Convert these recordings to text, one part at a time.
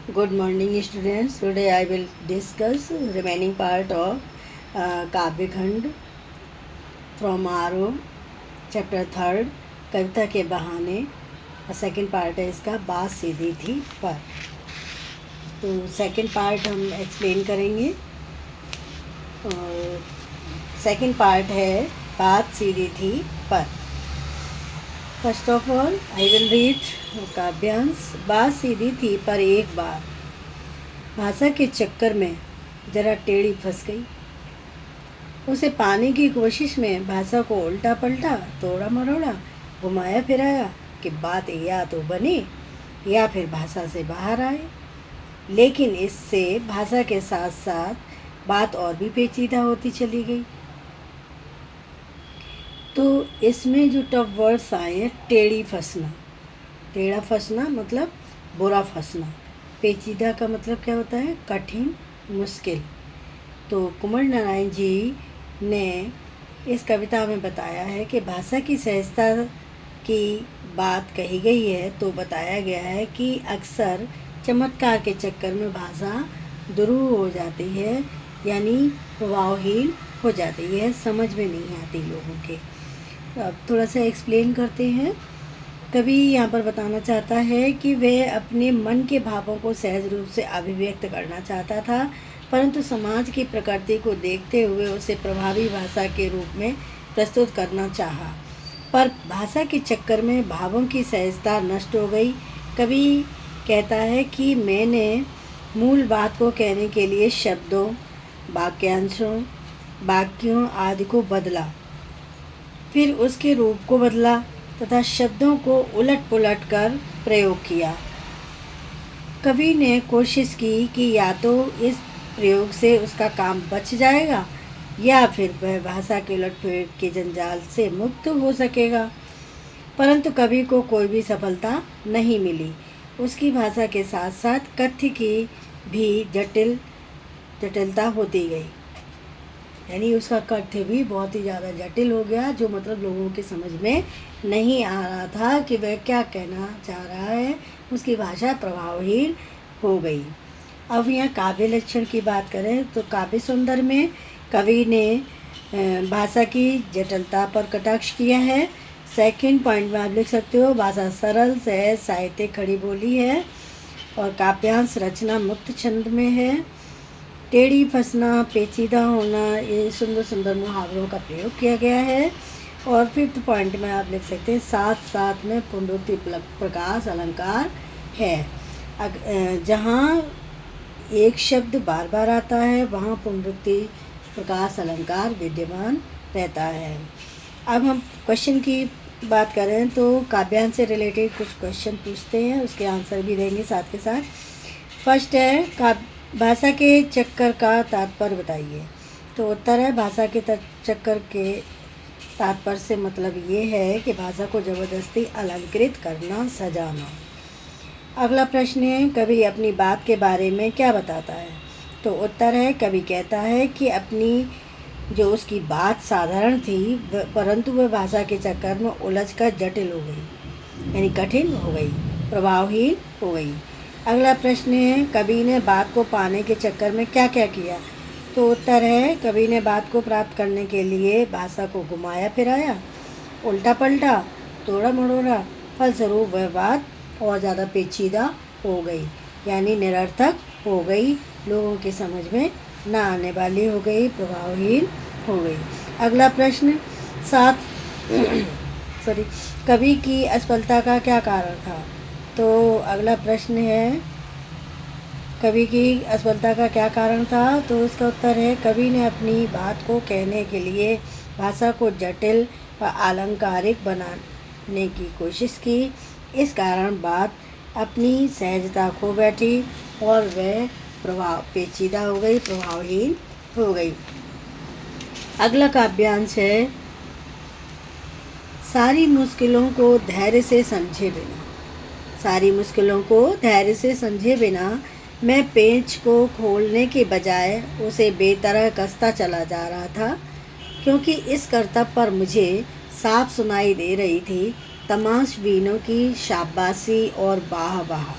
Good morning, students. Today I will discuss remaining part of काव्य खंड from आरो chapter third कविता के बहाने। सेकंड पार्ट है इसका, बात सीधी थी पर। तो सेकंड पार्ट हम एक्सप्लेन करेंगे। और सेकंड पार्ट है बात सीधी थी पर। First of all I will read काव्यांश। बात सीधी थी पर एक बार भाषा के चक्कर में जरा टेढ़ी फंस गई। उसे पाने की कोशिश में भाषा को उल्टा पलटा, तोड़ा मरोड़ा, घुमाया फिराया कि बात या तो बने या फिर भाषा से बाहर आए। लेकिन इससे भाषा के साथ साथ बात और भी पेचीदा होती चली गई। तो इसमें जो टफ वर्ड्स आए, टेढ़ी फंसना। टेढ़ा फंसना मतलब बुरा फंसना। पेचीदा का मतलब क्या होता है? कठिन, मुश्किल। तो कुमार नारायण जी ने इस कविता में बताया है कि भाषा की सहजता की बात कही गई है। तो बताया गया है कि अक्सर चमत्कार के चक्कर में भाषा दुरूह हो जाती है, यानी प्रभावहीन हो जाती है, समझ में नहीं आती लोगों के। अब थोड़ा सा एक्सप्लेन करते हैं। कवि यहाँ पर बताना चाहता है कि वह अपने मन के भावों को सहज रूप से अभिव्यक्त करना चाहता था, परंतु समाज की प्रकृति को देखते हुए उसे प्रभावी भाषा के रूप में प्रस्तुत करना चाहा। पर भाषा के चक्कर में भावों की सहजता नष्ट हो गई। कवि कहता है कि मैंने मूल बात को कहने के लिए शब्दों, वाक्यांशों, वाक्यों आदि को बदला, फिर उसके रूप को बदला तथा शब्दों को उलट पुलट कर प्रयोग किया। कवि ने कोशिश की कि या तो इस प्रयोग से उसका काम बच जाएगा या फिर वह भाषा के उलटफेर के जंजाल से मुक्त हो सकेगा, परंतु कवि को कोई भी सफलता नहीं मिली। उसकी भाषा के साथ साथ कथ्य की भी जटिलता होती गई, यानी उसका कथ्य भी बहुत ही ज़्यादा जटिल हो गया, जो मतलब लोगों के समझ में नहीं आ रहा था कि वह क्या कहना चाह रहा है। उसकी भाषा प्रभावहीन हो गई। अब यहाँ काव्य लक्षण की बात करें तो काव्य सुंदर में कवि ने भाषा की जटिलता पर कटाक्ष किया है। सेकंड पॉइंट में आप लिख सकते हो, भाषा सरल, सहज, साहित्यिक, खड़ी बोली है और काव्यांश रचना मुक्त छंद में है। टेढ़ी फंसना, पेचीदा होना, ये सुंदर सुंदर मुहावरों का प्रयोग किया गया है। और फिफ्थ पॉइंट में आप लिख सकते हैं, साथ साथ में पुनरुक्ति प्रकाश अलंकार है। जहाँ एक शब्द बार बार आता है वहाँ पुनरुक्ति प्रकाश अलंकार विद्यमान रहता है। अब हम क्वेश्चन की बात करें तो काव्यांश से रिलेटेड कुछ क्वेश्चन पूछते हैं, उसके आंसर भी देंगे साथ के साथ। फर्स्ट है, भाषा के चक्कर का तात्पर्य बताइए। तो उत्तर है, भाषा के चक्कर के तात्पर्य से मतलब ये है कि भाषा को ज़बरदस्ती अलंकृत करना, सजाना। अगला प्रश्न है, कवि अपनी बात के बारे में क्या बताता है। तो उत्तर है, कवि कहता है कि अपनी जो उसकी बात साधारण थी परंतु वह भाषा के चक्कर में उलझकर जटिल हो गई, यानी कठिन हो गई, प्रभावहीन हो गई। अगला प्रश्न है, कवि ने बात को पाने के चक्कर में क्या क्या किया। तो उत्तर है, कवि ने बात को प्राप्त करने के लिए भाषा को घुमाया फिराया, उल्टा पलटा, तोड़ा मड़ोड़ा, फलस्वरूप वह बात और ज़्यादा पेचीदा हो गई, यानी निरर्थक हो गई, लोगों के समझ में ना आने वाली हो गई, प्रभावहीन हो गई। अगला प्रश्न, कवि की असफलता का क्या कारण था। तो अगला प्रश्न है, कवि की असफलता का क्या कारण था। तो इसका उत्तर है, कवि ने अपनी बात को कहने के लिए भाषा को जटिल व आलंकारिक बनाने की कोशिश की। इस कारण बात अपनी सहजता खो बैठी और वह पेचीदा हो गई, प्रभावहीन हो गई। अगला काव्यांश है, सारी मुश्किलों को धैर्य से समझे बिना। सारी मुश्किलों को धैर्य से समझे बिना मैं पेंच को खोलने के बजाय उसे बेतरह कसता चला जा रहा था, क्योंकि इस करतब पर मुझे साफ सुनाई दे रही थी तमाशबीनों की शाबाशी और वाह वाह।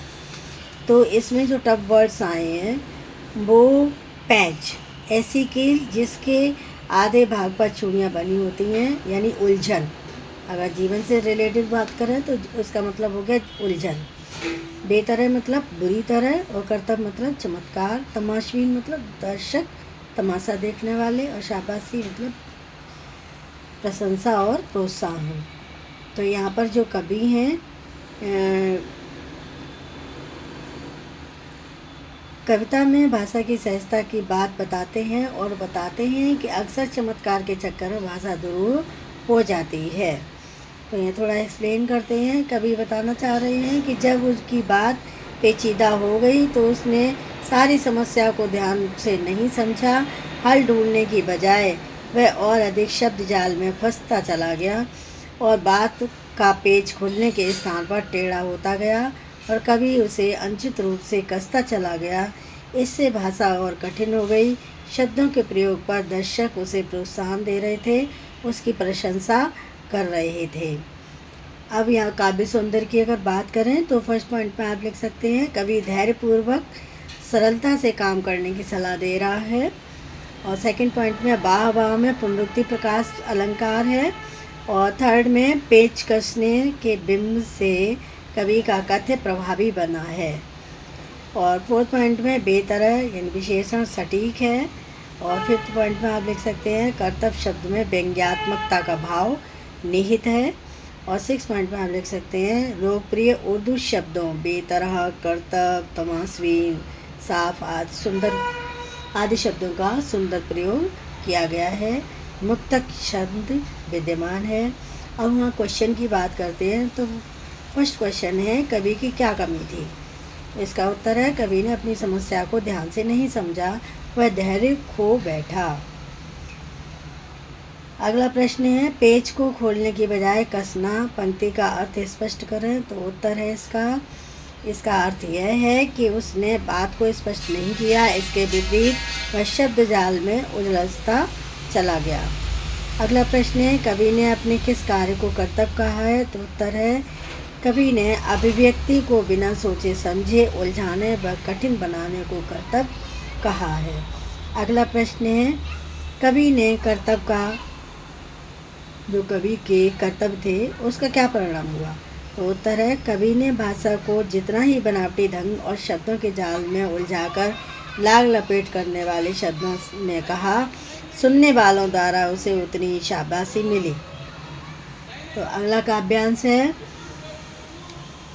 तो इसमें जो टफ वर्ड्स आए हैं वो पैच, ऐसी कील जिसके आधे भाग पर चूड़ियाँ बनी होती हैं, यानी उलझन। अगर जीवन से रिलेटेड बात करें तो उसका मतलब हो गया उलझन। बेतरह मतलब बुरी तरह, और करतब मतलब चमत्कार, तमाशबीन मतलब दर्शक, तमाशा देखने वाले, और शाबाशी मतलब प्रशंसा और प्रोत्साहन। तो यहाँ पर जो कवि हैं कविता में भाषा की सहजता की बात बताते हैं और बताते हैं कि अक्सर चमत्कार के चक्कर में भाषा दुरूह हो जाती है। तो ये थोड़ा एक्सप्लेन करते हैं। कवि बताना चाह रहे हैं कि जब उसकी बात पेचीदा हो गई तो उसने सारी समस्या को ध्यान से नहीं समझा। हल ढूंढने की बजाय वह और अधिक शब्द जाल में फंसता चला गया और बात का पेच खुलने के स्थान पर टेढ़ा होता गया और कभी उसे अनुचित रूप से कसता चला गया। इससे भाषा और कठिन हो गई। शब्दों के प्रयोग पर दर्शक उसे प्रोत्साहन दे रहे थे, उसकी प्रशंसा कर रहे थे। अब यहाँ काव्य सौंदर्य की अगर बात करें तो फर्स्ट पॉइंट में आप लिख सकते हैं कवि धैर्यपूर्वक सरलता से काम करने की सलाह दे रहा है। और सेकंड पॉइंट में वाह वाह में पुनरुक्ति प्रकाश अलंकार है। और थर्ड में पेच कसने के बिंब से कवि का कथ्य प्रभावी बना है। और फोर्थ पॉइंट में बेतरह यानी विशेषण सटीक है। और फिफ्थ पॉइंट में आप लिख सकते हैं कर्तव्य शब्द में व्यंग्यात्मकता का भाव निहित है। और सिक्स पॉइंट में आप लिख सकते हैं लोकप्रिय उर्दू शब्दों बेतरह, कर्तव्य, तमाशबीन, साफ आदि शब्दों का सुंदर प्रयोग किया गया है। मुक्तक शब्द विद्यमान है। अब वहाँ क्वेश्चन की बात करते हैं तो फर्स्ट क्वेश्चन है कवि की क्या कमी थी। इसका उत्तर है कवि ने अपनी समस्या को ध्यान से नहीं समझा, वह धैर्य खो बैठा। अगला प्रश्न है पेज को खोलने की बजाय कसना, पंक्ति का अर्थ स्पष्ट करें। तो उत्तर है इसका अर्थ यह है कि उसने बात को स्पष्ट नहीं किया, इसके विपरीत वह शब्द जाल में उलझता चला गया। अगला प्रश्न है कवि ने अपने किस कार्य को कर्तव्य कहा है। तो उत्तर है कवि ने अभिव्यक्ति को बिना सोचे समझे उलझाने व कठिन बनाने को कर्तव्य कहा है। अगला प्रश्न है कवि ने कर्तव्य का जो कवि के कर्तव्य थे उसका क्या परिणाम हुआ। तो उत्तर है कवि ने भाषा को जितना ही बनावटी ढंग और शब्दों के जाल में उलझाकर लाग लपेट करने वाले शब्दों में कहा, सुनने वालों द्वारा उसे उतनी ही शाबाशी मिली। तो अगला काव्यांश है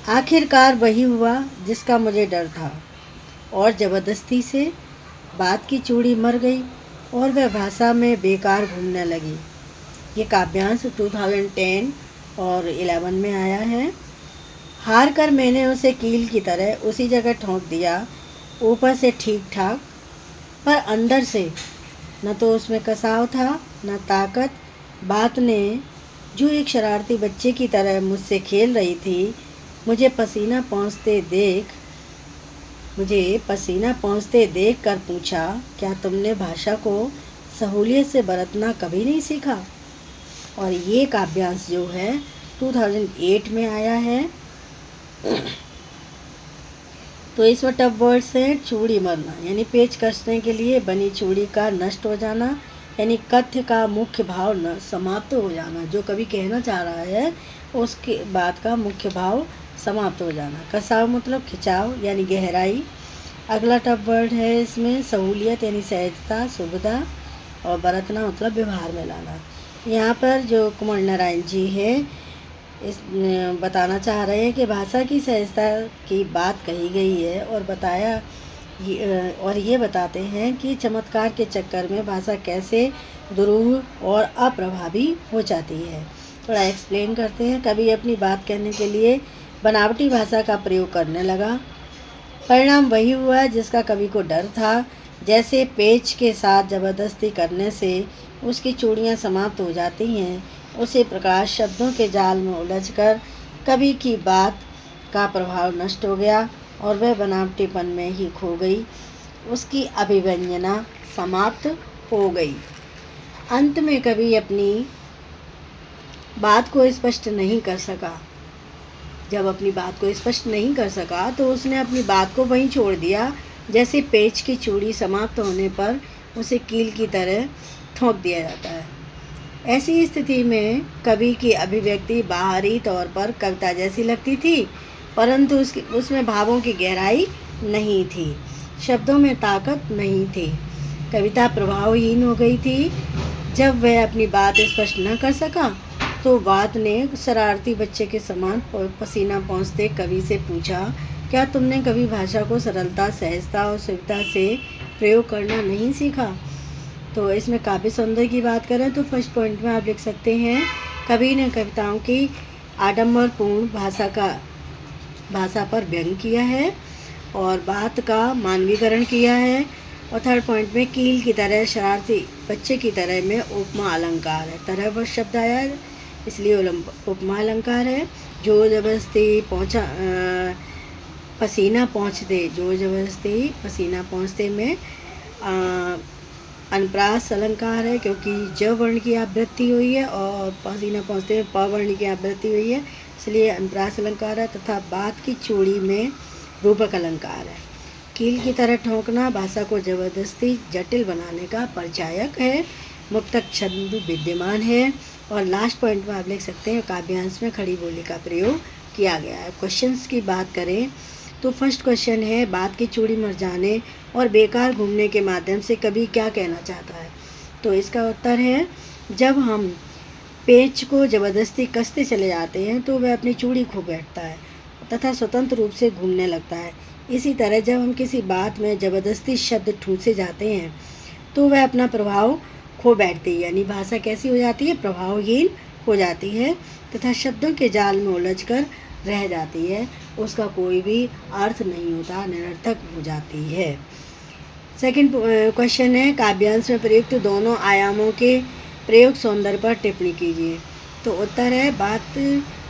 आखिरकार वही हुआ जिसका मुझे डर था और ज़बरदस्ती से बात की चूड़ी मर गई और वह भाषा में बेकार घूमने लगी। ये काव्यांश 2010 और 11 में आया है। हार कर मैंने उसे कील की तरह उसी जगह ठोंक दिया, ऊपर से ठीक ठाक पर अंदर से न तो उसमें कसाव था न ताकत। बात ने जो एक शरारती बच्चे की तरह मुझसे खेल रही थी, मुझे पसीना पहुँचते देख कर पूछा, क्या तुमने भाषा को सहूलियत से बरतना कभी नहीं सीखा। और ये काव्यांश जो है 2008 में आया है। तो इसमें टफ वर्ड्स हैं चूड़ी मरना यानी पेच कसने के लिए बनी चूड़ी का नष्ट हो जाना, यानी कथ्य का मुख्य भाव न समाप्त हो जाना। जो कवि कहना चाह रहा है उसके बात का मुख्य भाव समाप्त हो जाना। कसाव मतलब खिंचाव यानी गहराई। अगला टफ वर्ड है इसमें सहूलियत यानी सहजता, सुविधा, और बरतना मतलब व्यवहार में लाना। यहाँ पर जो कुमार नारायण जी है इस बताना चाह रहे हैं कि भाषा की सहजता की बात कही गई है और ये बताते हैं कि चमत्कार के चक्कर में भाषा कैसे दुरूह और अप्रभावी हो जाती है। थोड़ा एक्सप्लेन करते हैं। कवि अपनी बात कहने के लिए बनावटी भाषा का प्रयोग करने लगा। परिणाम वही हुआ जिसका कवि को डर था। जैसे पेच के साथ ज़बरदस्ती करने से उसकी चूड़ियाँ समाप्त हो जाती हैं, उसी प्रकार शब्दों के जाल में उलझकर कवि की बात का प्रभाव नष्ट हो गया और वह बनावटीपन में ही खो गई, उसकी अभिव्यंजना समाप्त हो गई। अंत में कवि अपनी बात को स्पष्ट नहीं कर सका। जब अपनी बात को स्पष्ट नहीं कर सका तो उसने अपनी बात को वहीं छोड़ दिया, जैसे पेच की चूड़ी समाप्त होने पर उसे कील की तरह ठोक दिया जाता है। ऐसी स्थिति में कवि की अभिव्यक्ति बाहरी तौर पर कविता जैसी लगती थी, परंतु उसमें भावों की गहराई नहीं थी, शब्दों में ताकत नहीं थी। कविता प्रभावहीन हो गई थी। जब वह अपनी बात स्पष्ट न कर सका तो वात ने शरारती बच्चे के समान पसीना पोंछते कवि से पूछा, क्या तुमने कभी भाषा को सरलता, सहजता और सुविधा से प्रयोग करना नहीं सीखा? तो इसमें काव्य सौंदर्य की बात करें तो फर्स्ट पॉइंट में आप लिख सकते हैं, कवि ने कविताओं की आडंबरपूर्ण भाषा पर व्यंग किया है और बात का मानवीकरण किया है। और थर्ड पॉइंट में कील की तरह, शरारती बच्चे की तरह में उपमा अलंकार है। तरह वह शब्द आया है इसलिए उपमा अलंकार है। जोर जबरदस्ती पसीना पहुँचते में अनुप्रास अलंकार है, क्योंकि ज वर्ण की आवृत्ति हुई है और पसीना पहुँचते में प वर्ण की आवृत्ति हुई है, इसलिए अनुप्रास अलंकार है। तथा बात की चूड़ी में रूपक अलंकार है। कील की तरह ठोंकना भाषा को जबरदस्ती जटिल बनाने का परिचायक है। मुक्तक छंद विद्यमान है। और लास्ट पॉइंट में आप लिख सकते हैं, काव्यांश में खड़ी बोली का प्रयोग किया गया है। क्वेश्चंस की बात करें तो फर्स्ट क्वेश्चन है, बात की चूड़ी मर जाने और बेकार घूमने के माध्यम से कवि क्या कहना चाहता है? तो इसका उत्तर है, जब हम पेच को जबरदस्ती कसते चले जाते हैं तो वह अपनी चूड़ी खो बैठता है तथा स्वतंत्र रूप से घूमने लगता है। इसी तरह जब हम किसी बात में जबरदस्ती शब्द ठूंसे जाते हैं तो वह अपना प्रभाव खो बैठती है, यानी भाषा कैसी हो जाती है? प्रभावहीन हो जाती है तथा शब्दों के जाल में उलझकर रह जाती है, उसका कोई भी अर्थ नहीं होता, निरर्थक हो जाती है। सेकंड क्वेश्चन है, काव्यांश में प्रयुक्त दोनों आयामों के प्रयोग सौंदर्य पर टिप्पणी कीजिए। तो उत्तर है, बात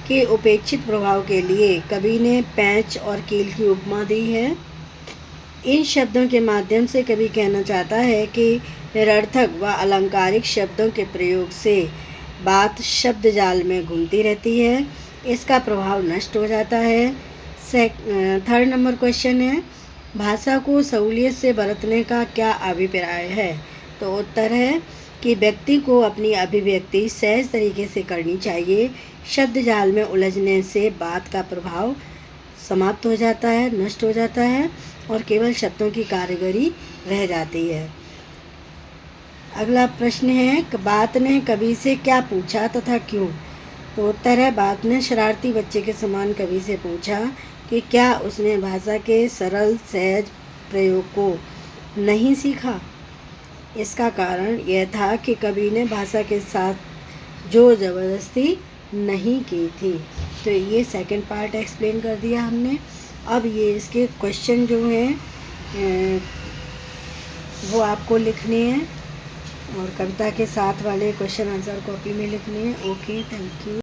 के उपेक्षित प्रभाव के लिए कवि ने पैंच और कील की उपमा दी है। इन शब्दों के माध्यम से कवि कहना चाहता है कि निरर्थक व अलंकारिक शब्दों के प्रयोग से बात शब्द जाल में घूमती रहती है, इसका प्रभाव नष्ट हो जाता है। थर्ड नंबर क्वेश्चन है, भाषा को सहूलियत से बरतने का क्या अभिप्राय है? तो उत्तर है कि व्यक्ति को अपनी अभिव्यक्ति सहज तरीके से करनी चाहिए। शब्द जाल में उलझने से बात का प्रभाव समाप्त हो जाता है, नष्ट हो जाता है और केवल शब्दों की कारीगरी रह जाती है। अगला प्रश्न है, बात ने कवि से क्या पूछा तथा क्यों? तो उत्तर है, बात ने शरारती बच्चे के समान कवि से पूछा कि क्या उसने भाषा के सरल सहज प्रयोग को नहीं सीखा। इसका कारण यह था कि कवि ने भाषा के साथ जोर जबरदस्ती नहीं की थी। तो ये सेकंड पार्ट एक्सप्लेन कर दिया हमने। अब ये इसके क्वेश्चन जो हैं वो आपको लिखने हैं और कविता के साथ वाले क्वेश्चन आंसर कॉपी में लिखने हैं। Okay, thank you.